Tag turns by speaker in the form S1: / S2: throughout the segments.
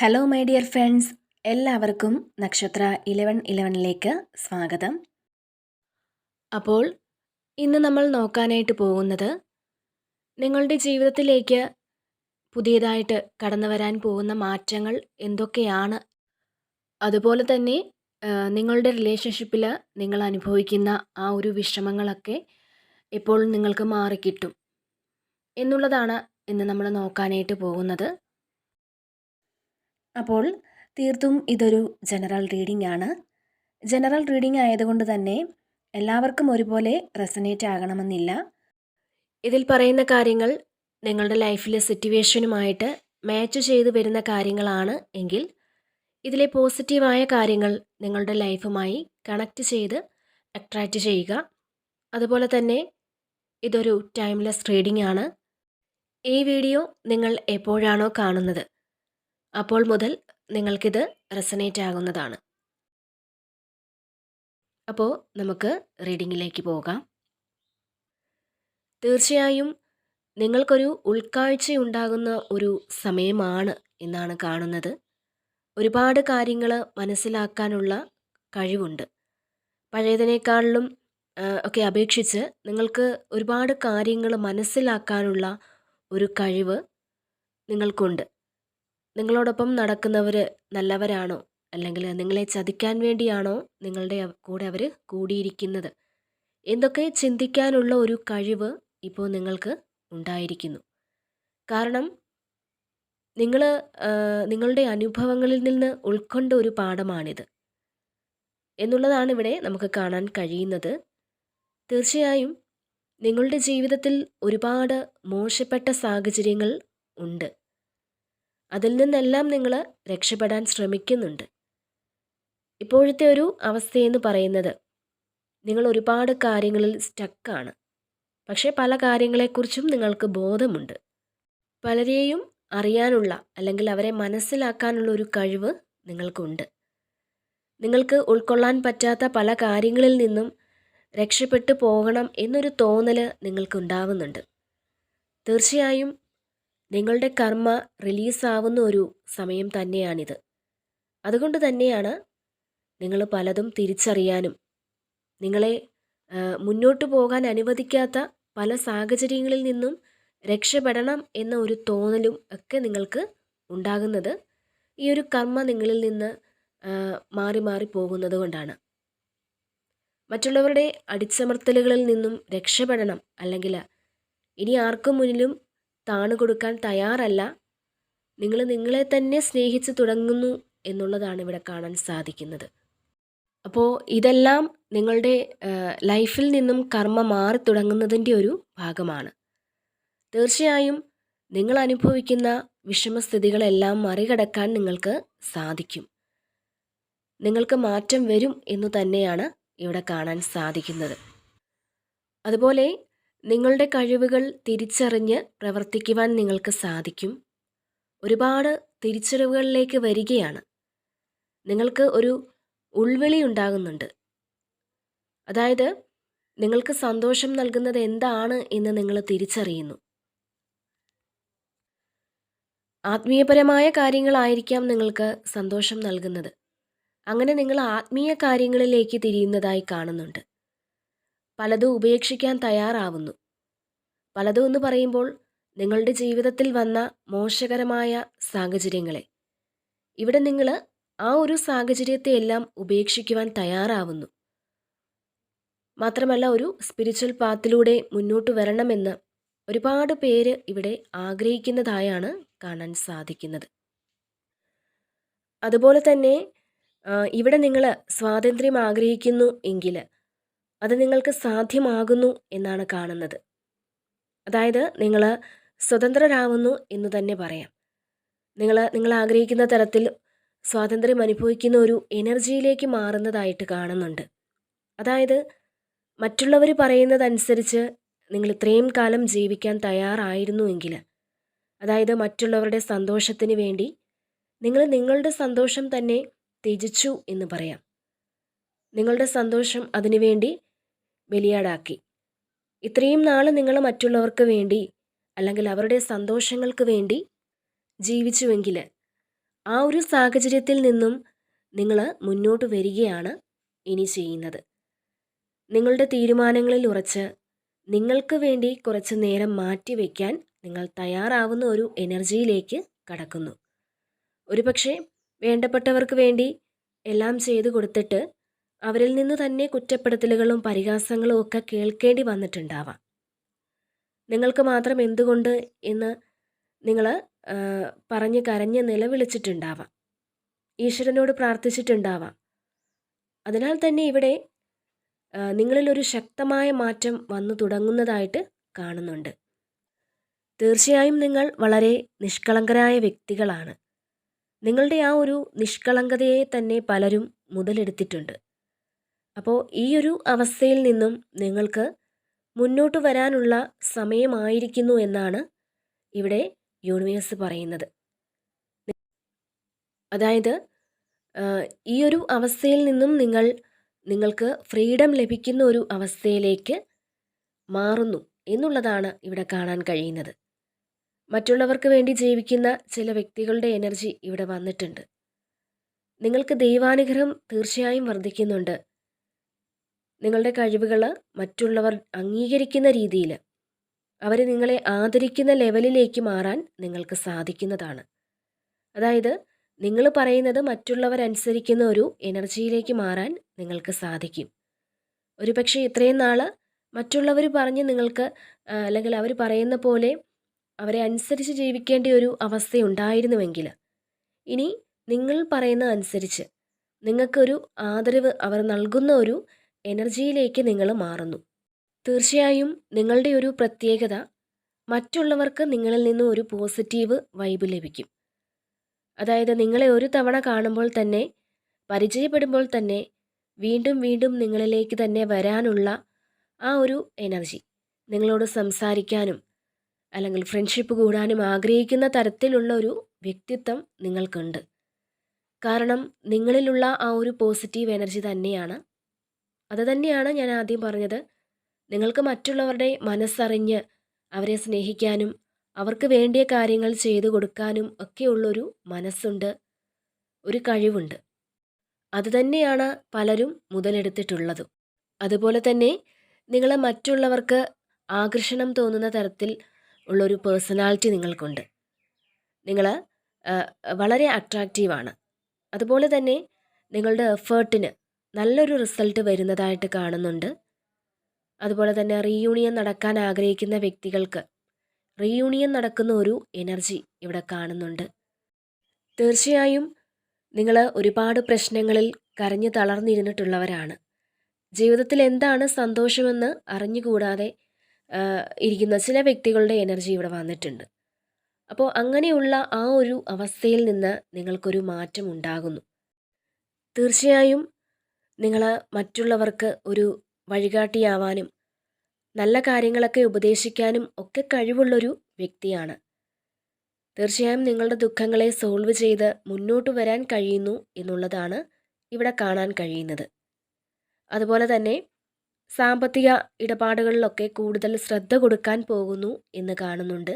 S1: Hello my dear friends, എല്ലാവർക്കും നക്ഷത്ര 1111ലേക്ക് സ്വാഗതം. അപ്പോൾ ഇന്ന് നമ്മൾ നോക്കാനായിട്ട് പോകുന്നത് നിങ്ങളുടെ ജീവിതത്തിലേക്ക് പുതിയതായിട്ട് കടന്നു വരാൻ പോകുന്ന മാറ്റങ്ങൾ എന്തൊക്കെയാണ്, അതുപോലെ തന്നെ നിങ്ങളുടെ റിലേഷൻഷിപ്പിൽ നിങ്ങൾ അനുഭവിക്കുന്ന ആ ഒരു വിഷമങ്ങളൊക്കെ എപ്പോൾ നിങ്ങൾക്ക് മാറിക്കിട്ടും എന്നുള്ളതാണ് ഇന്ന് നമ്മൾ നോക്കാനായിട്ട് പോകുന്നത്. അപ്പോൾ തീർത്തും ഇതൊരു ജനറൽ റീഡിംഗ് ആണ്. ജനറൽ റീഡിംഗ് ആയതുകൊണ്ട് തന്നെ എല്ലാവർക്കും ഒരുപോലെ റെസനേറ്റ് ആകണമെന്നില്ല. ഇതിൽ പറയുന്ന കാര്യങ്ങൾ നിങ്ങളുടെ ലൈഫിലെ സിറ്റുവേഷനുമായിട്ട് മാച്ച് ചെയ്ത് വരുന്ന കാര്യങ്ങളാണ് എങ്കിൽ ഇതിലെ പോസിറ്റീവായ കാര്യങ്ങൾ നിങ്ങളുടെ ലൈഫുമായി കണക്റ്റ് ചെയ്ത് അട്രാക്റ്റ് ചെയ്യുക. അതുപോലെ തന്നെ ഇതൊരു ടൈംലെസ് റീഡിംഗ് ആണ്. ഈ വീഡിയോ നിങ്ങൾ എപ്പോഴാണോ കാണുന്നത് അപ്പോൾ മുതൽ നിങ്ങൾക്കിത് റെസനേറ്റ് ആകുന്നതാണ്. അപ്പോൾ നമുക്ക് റീഡിങ്ങിലേക്ക് പോകാം. തീർച്ചയായും നിങ്ങൾക്കൊരു ഉൾക്കാഴ്ചയുണ്ടാകുന്ന ഒരു സമയമാണ് എന്നാണ് കാണുന്നത്. ഒരുപാട് കാര്യങ്ങൾ മനസ്സിലാക്കാനുള്ള കഴിവുണ്ട്. പഴയതിനേക്കാളിലും ഒക്കെ അപേക്ഷിച്ച് നിങ്ങൾക്ക് ഒരുപാട് കാര്യങ്ങൾ മനസ്സിലാക്കാനുള്ള ഒരു കഴിവ് നിങ്ങൾക്കുണ്ട്. നിങ്ങളോടൊപ്പം നടക്കുന്നവർ നല്ലവരാണോ, അല്ലെങ്കിൽ നിങ്ങളെ ചതിക്കാൻ വേണ്ടിയാണോ നിങ്ങളുടെ കൂടെ അവർ കൂടിയിരിക്കുന്നത് എന്തൊക്കെ ചിന്തിക്കാനുള്ള ഒരു കഴിവ് ഇപ്പോൾ നിങ്ങൾക്ക് ഉണ്ടായിരിക്കുന്നു. കാരണം നിങ്ങൾ നിങ്ങളുടെ അനുഭവങ്ങളിൽ നിന്ന് ഉൾക്കൊണ്ട ഒരു പാഠമാണിത് എന്നുള്ളതാണ് ഇവിടെ നമുക്ക് കാണാൻ കഴിയുന്നത്. തീർച്ചയായും നിങ്ങളുടെ ജീവിതത്തിൽ ഒരുപാട് മോശപ്പെട്ട സാഹചര്യങ്ങൾ ഉണ്ട്. അതിൽ നിന്നെല്ലാം നിങ്ങൾ രക്ഷപ്പെടാൻ ശ്രമിക്കുന്നുണ്ട്. ഇപ്പോഴത്തെ ഒരു അവസ്ഥയെന്ന് പറയുന്നത് നിങ്ങൾ ഒരുപാട് കാര്യങ്ങളിൽ സ്റ്റക്കാണ്. പക്ഷേ പല കാര്യങ്ങളെക്കുറിച്ചും നിങ്ങൾക്ക് ബോധമുണ്ട്. പലരെയും അറിയാനുള്ള അല്ലെങ്കിൽ അവരെ മനസ്സിലാക്കാനുള്ള ഒരു കഴിവ് നിങ്ങൾക്കുണ്ട്. നിങ്ങൾക്ക് ഉൾക്കൊള്ളാൻ പറ്റാത്ത പല കാര്യങ്ങളിൽ നിന്നും രക്ഷപ്പെട്ടു പോകണം എന്നൊരു തോന്നൽ നിങ്ങൾക്കുണ്ടാവുന്നുണ്ട്. തീർച്ചയായും നിങ്ങളുടെ കർമ്മ റിലീസാവുന്ന ഒരു സമയം തന്നെയാണിത്. അതുകൊണ്ട് തന്നെയാണ് നിങ്ങൾ പലതും തിരിച്ചറിയാനും നിങ്ങളെ മുന്നോട്ട് പോകാൻ അനുവദിക്കാത്ത പല സാഹചര്യങ്ങളിൽ നിന്നും രക്ഷപ്പെടണം എന്ന ഒരു തോന്നലും ഒക്കെ നിങ്ങൾക്ക് ഉണ്ടാകുന്നത് ഈ ഒരു കർമ്മ നിങ്ങളിൽ നിന്ന് മാറി മാറി പോകുന്നത് കൊണ്ടാണ്. മറ്റുള്ളവരുടെ അടിച്ചമർത്തലുകളിൽ നിന്നും രക്ഷപ്പെടണം, അല്ലെങ്കിൽ ഇനി ആർക്കും മുന്നിലും താണുകൊടുക്കാൻ തയ്യാറല്ല, നിങ്ങൾ നിങ്ങളെ തന്നെ സ്നേഹിച്ച് തുടങ്ങുന്നു എന്നുള്ളതാണ് ഇവിടെ കാണാൻ സാധിക്കുന്നത്. അപ്പോൾ ഇതെല്ലാം നിങ്ങളുടെ ലൈഫിൽ നിന്നും കർമ്മ മാറി തുടങ്ങുന്നതിൻ്റെ ഒരു ഭാഗമാണ്. തീർച്ചയായും നിങ്ങൾ അനുഭവിക്കുന്ന വിഷമസ്ഥിതികളെല്ലാം മറികടക്കാൻ നിങ്ങൾക്ക് സാധിക്കും. നിങ്ങൾക്ക് മാറ്റം വരും എന്നു തന്നെയാണ് ഇവിടെ കാണാൻ സാധിക്കുന്നത്. അതുപോലെ നിങ്ങളുടെ കഴിവുകൾ തിരിച്ചറിഞ്ഞ് പ്രവർത്തിക്കുവാൻ നിങ്ങൾക്ക് സാധിക്കും. ഒരുപാട് തിരിച്ചറിവുകളിലേക്ക് വരികയാണ്. നിങ്ങൾക്ക് ഒരു ഉൾവിളി ഉണ്ടാകുന്നുണ്ട്. അതായത് നിങ്ങൾക്ക് സന്തോഷം നൽകുന്നത് എന്താണ് എന്ന് നിങ്ങൾ തിരിച്ചറിയുന്നു. ആത്മീയപരമായ കാര്യങ്ങളായിരിക്കാം നിങ്ങൾക്ക് സന്തോഷം നൽകുന്നത്. അങ്ങനെ നിങ്ങൾ ആത്മീയ കാര്യങ്ങളിലേക്ക് തിരിയുന്നതായി കാണുന്നുണ്ട്. പലതും ഉപേക്ഷിക്കാൻ തയ്യാറാവുന്നു. പലതും എന്ന് പറയുമ്പോൾ നിങ്ങളുടെ ജീവിതത്തിൽ വന്ന മോശകരമായ സാഹചര്യങ്ങളെ, ഇവിടെ നിങ്ങൾ ആ ഒരു സാഹചര്യത്തെ എല്ലാം ഉപേക്ഷിക്കുവാൻ തയ്യാറാവുന്നു. മാത്രമല്ല ഒരു സ്പിരിച്വൽ പാത്തിലൂടെ മുന്നോട്ട് വരണമെന്ന് ഒരുപാട് പേര് ഇവിടെ ആഗ്രഹിക്കുന്നതായാണ് കാണാൻ സാധിക്കുന്നത്. അതുപോലെ തന്നെ ഇവിടെ നിങ്ങൾ സ്വാതന്ത്ര്യം ആഗ്രഹിക്കുന്നു എങ്കിൽ അത് നിങ്ങൾക്ക് സാധ്യമാകുന്നു എന്നാണ് കാണുന്നത്. അതായത് നിങ്ങൾ സ്വതന്ത്രരാകുന്നു എന്ന് തന്നെ പറയാം. നിങ്ങൾ ആഗ്രഹിക്കുന്ന തരത്തിൽ സ്വാതന്ത്ര്യം അനുഭവിക്കുന്ന ഒരു എനർജിയിലേക്ക് മാറുന്നതായിട്ട് കാണുന്നുണ്ട്. അതായത് മറ്റുള്ളവർ പറയുന്നതനുസരിച്ച് നിങ്ങൾ ഇത്രയും കാലം ജീവിക്കാൻ തയ്യാറായിരുന്നുവെങ്കിൽ, അതായത് മറ്റുള്ളവരുടെ സന്തോഷത്തിന് വേണ്ടി നിങ്ങൾ നിങ്ങളുടെ സന്തോഷം തന്നെ ത്യജിച്ചു എന്ന് പറയാം. നിങ്ങളുടെ സന്തോഷം അതിനുവേണ്ടി ബലിയാടാക്കി. ഇത്രയും നാൾ നിങ്ങൾ മറ്റുള്ളവർക്ക് വേണ്ടി അല്ലെങ്കിൽ അവരുടെ സന്തോഷങ്ങൾക്ക് വേണ്ടി ജീവിച്ചുവെങ്കിൽ ആ ഒരു സാഹചര്യത്തിൽ നിന്നും നിങ്ങൾ മുന്നോട്ട് വരികയാണ് ഇനി ചെയ്യുന്നത്. നിങ്ങളുടെ തീരുമാനങ്ങളിൽ ഉറച്ച് നിങ്ങൾക്ക് വേണ്ടി കുറച്ച് നേരം മാറ്റിവെക്കാൻ നിങ്ങൾ തയ്യാറാവുന്ന ഒരു എനർജിയിലേക്ക് കടക്കുന്നു. ഒരുപക്ഷെ വേണ്ടപ്പെട്ടവർക്ക് വേണ്ടി എല്ലാം ചെയ്തു കൊടുത്തിട്ട് അവരിൽ നിന്ന് തന്നെ കുറ്റപ്പെടുത്തലുകളും പരിഹാസങ്ങളും ഒക്കെ കേൾക്കേണ്ടി വന്നിട്ടുണ്ടാവാം. നിങ്ങൾക്ക് മാത്രം എന്തുകൊണ്ട് എന്ന് നിങ്ങൾ പറഞ്ഞ് കരഞ്ഞ് നിലവിളിച്ചിട്ടുണ്ടാവാം. ഈശ്വരനോട് പ്രാർത്ഥിച്ചിട്ടുണ്ടാവാം. അതിനാൽ തന്നെ ഇവിടെ നിങ്ങളിലൊരു ശക്തമായ മാറ്റം വന്നു തുടങ്ങുന്നതായിട്ട് കാണുന്നുണ്ട്. തീർച്ചയായും നിങ്ങൾ വളരെ നിഷ്കളങ്കരായ വ്യക്തികളാണ്. നിങ്ങളുടെ ആ ഒരു നിഷ്കളങ്കതയെ തന്നെ പലരും മുതലെടുത്തിട്ടുണ്ട്. അപ്പോൾ ഈ ഒരു അവസ്ഥയിൽ നിന്നും നിങ്ങൾക്ക് മുന്നോട്ട് വരാനുള്ള സമയമായിരിക്കുന്നു എന്നാണ് ഇവിടെ യൂണിവേഴ്സ് പറയുന്നത്. അതായത് ഈ ഒരു അവസ്ഥയിൽ നിന്നും നിങ്ങൾക്ക് ഫ്രീഡം ലഭിക്കുന്ന ഒരു അവസ്ഥയിലേക്ക് മാറുന്നു എന്നുള്ളതാണ് ഇവിടെ കാണാൻ കഴിയുന്നത്. മറ്റുള്ളവർക്ക് വേണ്ടി ജീവിക്കുന്ന ചില വ്യക്തികളുടെ എനർജി ഇവിടെ വന്നിട്ടുണ്ട്. നിങ്ങൾക്ക് ദൈവാനുഗ്രഹം തീർച്ചയായും വർദ്ധിക്കുന്നുണ്ട്. നിങ്ങളുടെ കഴിവുകൾ മറ്റുള്ളവർ അംഗീകരിക്കുന്ന രീതിയിൽ അവർ നിങ്ങളെ ആദരിക്കുന്ന ലെവലിലേക്ക് മാറാൻ നിങ്ങൾക്ക് സാധിക്കുന്നതാണ്. അതായത് നിങ്ങൾ പറയുന്നത് മറ്റുള്ളവരനുസരിക്കുന്ന ഒരു എനർജിയിലേക്ക് മാറാൻ നിങ്ങൾക്ക് സാധിക്കും. ഒരുപക്ഷെ ഇത്രയും നാൾ മറ്റുള്ളവർ പറഞ്ഞ് നിങ്ങൾക്ക് അല്ലെങ്കിൽ അവർ പറയുന്ന പോലെ അവരെ അനുസരിച്ച് ജീവിക്കേണ്ട ഒരു അവസ്ഥയുണ്ടായിരുന്നുവെങ്കിൽ ഇനി നിങ്ങൾ പറയുന്നത് അനുസരിച്ച് നിങ്ങൾക്കൊരു ആദരവ് അവർ നൽകുന്ന ഒരു എനർജിയിലേക്ക് നിങ്ങൾ മാറുന്നു. തീർച്ചയായും നിങ്ങളുടെ ഒരു പ്രത്യേകത മറ്റുള്ളവർക്ക് നിങ്ങളിൽ നിന്നും ഒരു പോസിറ്റീവ് വൈബ് ലഭിക്കും. അതായത് നിങ്ങളെ ഒരു തവണ കാണുമ്പോൾ തന്നെ പരിചയപ്പെടുമ്പോൾ തന്നെ വീണ്ടും വീണ്ടും നിങ്ങളിലേക്ക് തന്നെ വരാനുള്ള ആ ഒരു എനർജി, നിങ്ങളോട് സംസാരിക്കാനും അല്ലെങ്കിൽ ഫ്രണ്ട്ഷിപ്പ് കൂടാനും ആഗ്രഹിക്കുന്ന തരത്തിലുള്ള ഒരു വ്യക്തിത്വം നിങ്ങൾക്കുണ്ട്. കാരണം നിങ്ങളിലുള്ള ആ ഒരു പോസിറ്റീവ് എനർജി തന്നെയാണ്. അത് തന്നെയാണ് ഞാൻ ആദ്യം പറഞ്ഞത്. നിങ്ങൾക്ക് മറ്റുള്ളവരുടെ മനസ്സറിഞ്ഞ് അവരെ സ്നേഹിക്കാനും അവർക്ക് വേണ്ടിയ കാര്യങ്ങൾ ചെയ്തു കൊടുക്കാനും ഒക്കെയുള്ളൊരു മനസ്സുണ്ട്, ഒരു കഴിവുണ്ട്. അതുതന്നെയാണ് പലരും മുതലെടുത്തിട്ടുള്ളതും. അതുപോലെ തന്നെ നിങ്ങൾ മറ്റുള്ളവർക്ക് ആകർഷണം തോന്നുന്ന തരത്തിൽ ഉള്ളൊരു പേഴ്സണാലിറ്റി നിങ്ങൾക്കുണ്ട്. നിങ്ങൾ വളരെ അട്രാക്റ്റീവാണ്. അതുപോലെ തന്നെ നിങ്ങളുടെ എഫേർട്ടിന് നല്ലൊരു റിസൾട്ട് വരുന്നതായിട്ട് കാണുന്നുണ്ട്. അതുപോലെ തന്നെ റീയൂണിയൻ നടക്കാൻ ആഗ്രഹിക്കുന്ന വ്യക്തികൾക്ക് റീയൂണിയൻ നടക്കുന്ന ഒരു എനർജി ഇവിടെ കാണുന്നുണ്ട്. തീർച്ചയായും നിങ്ങൾ ഒരുപാട് പ്രശ്നങ്ങളിൽ കരഞ്ഞു തളർന്നിരുന്നിട്ടുള്ളവരാണ്. ജീവിതത്തിൽ എന്താണ് സന്തോഷമെന്ന് അറിഞ്ഞുകൂടാതെ ഇരിക്കുന്ന ചില വ്യക്തികളുടെ എനർജി ഇവിടെ വന്നിട്ടുണ്ട്. അപ്പോൾ അങ്ങനെയുള്ള ആ ഒരു അവസ്ഥയിൽ നിന്ന് നിങ്ങൾക്കൊരു മാറ്റം ഉണ്ടാകുന്നു. തീർച്ചയായും നിങ്ങൾ മറ്റുള്ളവർക്ക് ഒരു വഴികാട്ടിയാവാനും നല്ല കാര്യങ്ങളൊക്കെ ഉപദേശിക്കാനും ഒക്കെ കഴിവുള്ളൊരു വ്യക്തിയാണ്. തീർച്ചയായും നിങ്ങളുടെ ദുഃഖങ്ങളെ സോൾവ് ചെയ്ത് മുന്നോട്ട് വരാൻ കഴിയുന്നു എന്നുള്ളതാണ് ഇവിടെ കാണാൻ കഴിയുന്നത്. അതുപോലെ തന്നെ സാമ്പത്തിക ഇടപാടുകളിലൊക്കെ കൂടുതൽ ശ്രദ്ധ കൊടുക്കാൻ പോകുന്നു എന്ന് കാണുന്നുണ്ട്.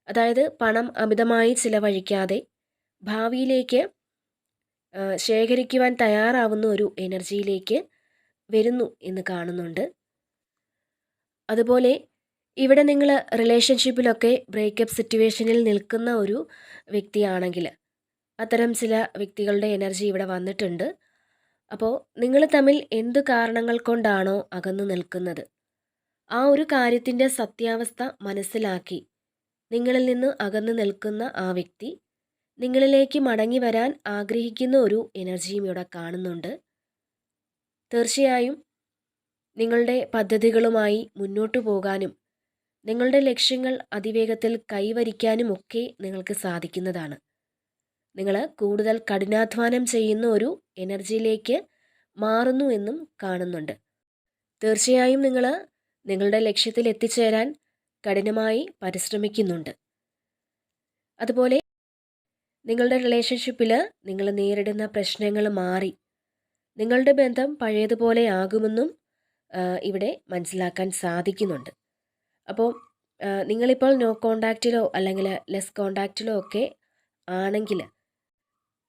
S1: അതായത് പണം അമിതമായി ചിലവഴിക്കാതെ ഭാവിയിലേക്ക് ശേഖരിക്കുവാൻ തയ്യാറാവുന്ന ഒരു എനർജിയിലേക്ക് വരുന്നു എന്ന് കാണുന്നുണ്ട്. അതുപോലെ ഇവിടെ നിങ്ങൾ റിലേഷൻഷിപ്പിലൊക്കെ ബ്രേക്കപ്പ് സിറ്റുവേഷനിൽ നിൽക്കുന്ന ഒരു വ്യക്തിയാണെങ്കിൽ അത്തരം ചില വ്യക്തികളുടെ എനർജി ഇവിടെ വന്നിട്ടുണ്ട്. അപ്പോൾ നിങ്ങൾ തമ്മിൽ എന്തു കാരണങ്ങൾ കൊണ്ടാണോ അകന്നു നിൽക്കുന്നത് ആ ഒരു കാര്യത്തിൻ്റെ സത്യാവസ്ഥ മനസ്സിലാക്കി നിങ്ങളിൽ നിന്ന് അകന്നു നിൽക്കുന്ന ആ വ്യക്തി നിങ്ങളിലേക്ക് മടങ്ങി വരാൻ ആഗ്രഹിക്കുന്ന ഒരു എനർജിയും ഇവിടെ കാണുന്നുണ്ട്. തീർച്ചയായും നിങ്ങളുടെ പദ്ധതികളുമായി മുന്നോട്ടു പോകാനും നിങ്ങളുടെ ലക്ഷ്യങ്ങൾ അതിവേഗത്തിൽ കൈവരിക്കാനുമൊക്കെ നിങ്ങൾക്ക് സാധിക്കുന്നതാണ്. നിങ്ങൾ കൂടുതൽ കഠിനാധ്വാനം ചെയ്യുന്ന ഒരു എനർജിയിലേക്ക് മാറുന്നു എന്നും കാണുന്നുണ്ട്. തീർച്ചയായും നിങ്ങൾ നിങ്ങളുടെ ലക്ഷ്യത്തിൽ എത്തിച്ചേരാൻ കഠിനമായി പരിശ്രമിക്കുന്നുണ്ട്. അതുപോലെ നിങ്ങളുടെ റിലേഷൻഷിപ്പിൽ നിങ്ങൾ നേരിടുന്ന പ്രശ്നങ്ങൾ മാറി നിങ്ങളുടെ ബന്ധം പഴയതുപോലെ ആകുമെന്നും ഇവിടെ മനസ്സിലാക്കാൻ സാധിക്കുന്നുണ്ട്. അപ്പോൾ നിങ്ങളിപ്പോൾ നോ കോണ്ടാക്റ്റിലോ അല്ലെങ്കിൽ ലെസ് കോണ്ടാക്റ്റിലോ ഒക്കെ ആണെങ്കിൽ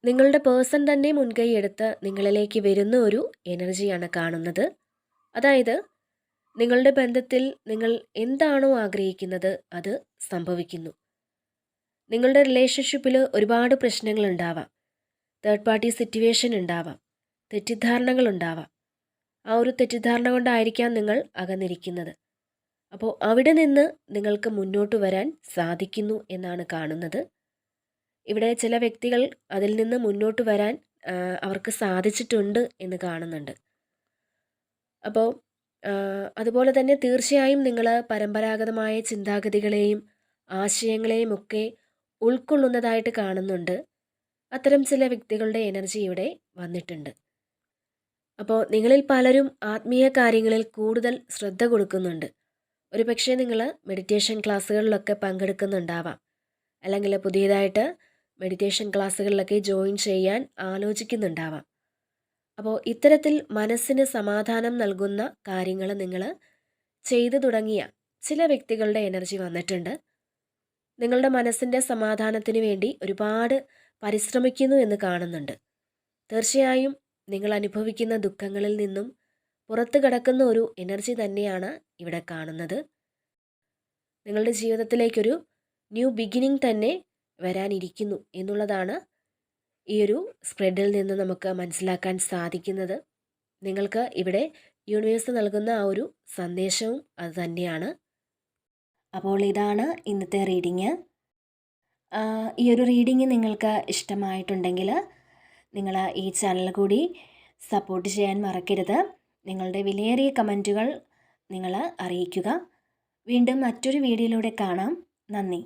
S1: നിങ്ങളുടെ പേഴ്സൺ തന്നെ മുൻകൈ എടുത്ത് നിങ്ങളിലേക്ക് വരുന്ന ഒരു എനർജിയാണ് കാണുന്നത്. അതായത് നിങ്ങളുടെ ബന്ധത്തിൽ നിങ്ങൾ എന്താണോ ആഗ്രഹിക്കുന്നത് അത് സംഭവിക്കുന്നു. നിങ്ങളുടെ റിലേഷൻഷിപ്പിൽ ഒരുപാട് പ്രശ്നങ്ങൾ ഉണ്ടാവാം, തേർഡ് പാർട്ടി സിറ്റുവേഷൻ ഉണ്ടാവാം, തെറ്റിദ്ധാരണകൾ ഉണ്ടാവാം. ആ ഒരു തെറ്റിദ്ധാരണ കൊണ്ടായിരിക്കാം നിങ്ങൾ അകന്നിരിക്കുന്നത്. അപ്പോൾ അവിടെ നിന്ന് നിങ്ങൾക്ക് മുന്നോട്ട് വരാൻ സാധിക്കുന്നു എന്നാണ് കാണുന്നത്. ഇവിടെ ചില വ്യക്തികൾ അതിൽ നിന്ന് മുന്നോട്ട് വരാൻ അവർക്ക് സാധിച്ചിട്ടുണ്ട് എന്ന് കാണുന്നുണ്ട്. അപ്പോൾ അതുപോലെ തന്നെ തീർച്ചയായും നിങ്ങൾ പരമ്പരാഗതമായ ചിന്താഗതികളെയും ആശയങ്ങളെയും ഒക്കെ ഉൾക്കൊള്ളുന്നതായിട്ട് കാണുന്നുണ്ട്. അത്തരം ചില വ്യക്തികളുടെ എനർജി ഇവിടെ വന്നിട്ടുണ്ട്. അപ്പോൾ നിങ്ങളിൽ പലരും ആത്മീയ കാര്യങ്ങളിൽ കൂടുതൽ ശ്രദ്ധ കൊടുക്കുന്നുണ്ട്. ഒരു പക്ഷേ നിങ്ങൾ മെഡിറ്റേഷൻ ക്ലാസ്സുകളിലൊക്കെ പങ്കെടുക്കുന്നുണ്ടാവാം, അല്ലെങ്കിൽ പുതിയതായിട്ട് മെഡിറ്റേഷൻ ക്ലാസ്സുകളിലൊക്കെ ജോയിൻ ചെയ്യാൻ ആലോചിക്കുന്നുണ്ടാവാം. അപ്പോൾ ഇത്തരത്തിൽ മനസ്സിന് സമാധാനം നൽകുന്ന കാര്യങ്ങൾ നിങ്ങൾ ചെയ്തു തുടങ്ങിയ ചില വ്യക്തികളുടെ എനർജി വന്നിട്ടുണ്ട്. നിങ്ങളുടെ മനസ്സിൻ്റെ സമാധാനത്തിന് വേണ്ടി ഒരുപാട് പരിശ്രമിക്കുന്നു എന്ന് കാണുന്നുണ്ട്. തീർച്ചയായും നിങ്ങൾ അനുഭവിക്കുന്ന ദുഃഖങ്ങളിൽ നിന്നും പുറത്തു കടക്കുന്ന ഒരു എനർജി തന്നെയാണ് ഇവിടെ കാണുന്നത്. നിങ്ങളുടെ ജീവിതത്തിലേക്കൊരു ന്യൂ ബിഗിനിങ് തന്നെ വരാനിരിക്കുന്നു എന്നുള്ളതാണ് ഈ ഒരു സ്പ്രെഡിൽ നിന്ന് നമുക്ക് മനസ്സിലാക്കാൻ സാധിക്കുന്നത്. നിങ്ങൾക്ക് ഇവിടെ യൂണിവേഴ്സ് നൽകുന്ന ആ ഒരു സന്ദേശവും അത് തന്നെയാണ്. അപ്പോൾ ഇതാണ് ഇന്നത്തെ റീഡിങ്. ഈ ഒരു റീഡിങ് നിങ്ങൾക്ക് ഇഷ്ടമായിട്ടുണ്ടെങ്കിൽ നിങ്ങൾ ഈ ചാനൽ കൂടി സപ്പോർട്ട് ചെയ്യാൻ മറക്കരുത്. നിങ്ങളുടെ വിലയേറിയ കമൻറ്റുകൾ നിങ്ങൾ അറിയിക്കുക. വീണ്ടും മറ്റൊരു വീഡിയോയിലൂടെ കാണാം. നന്ദി.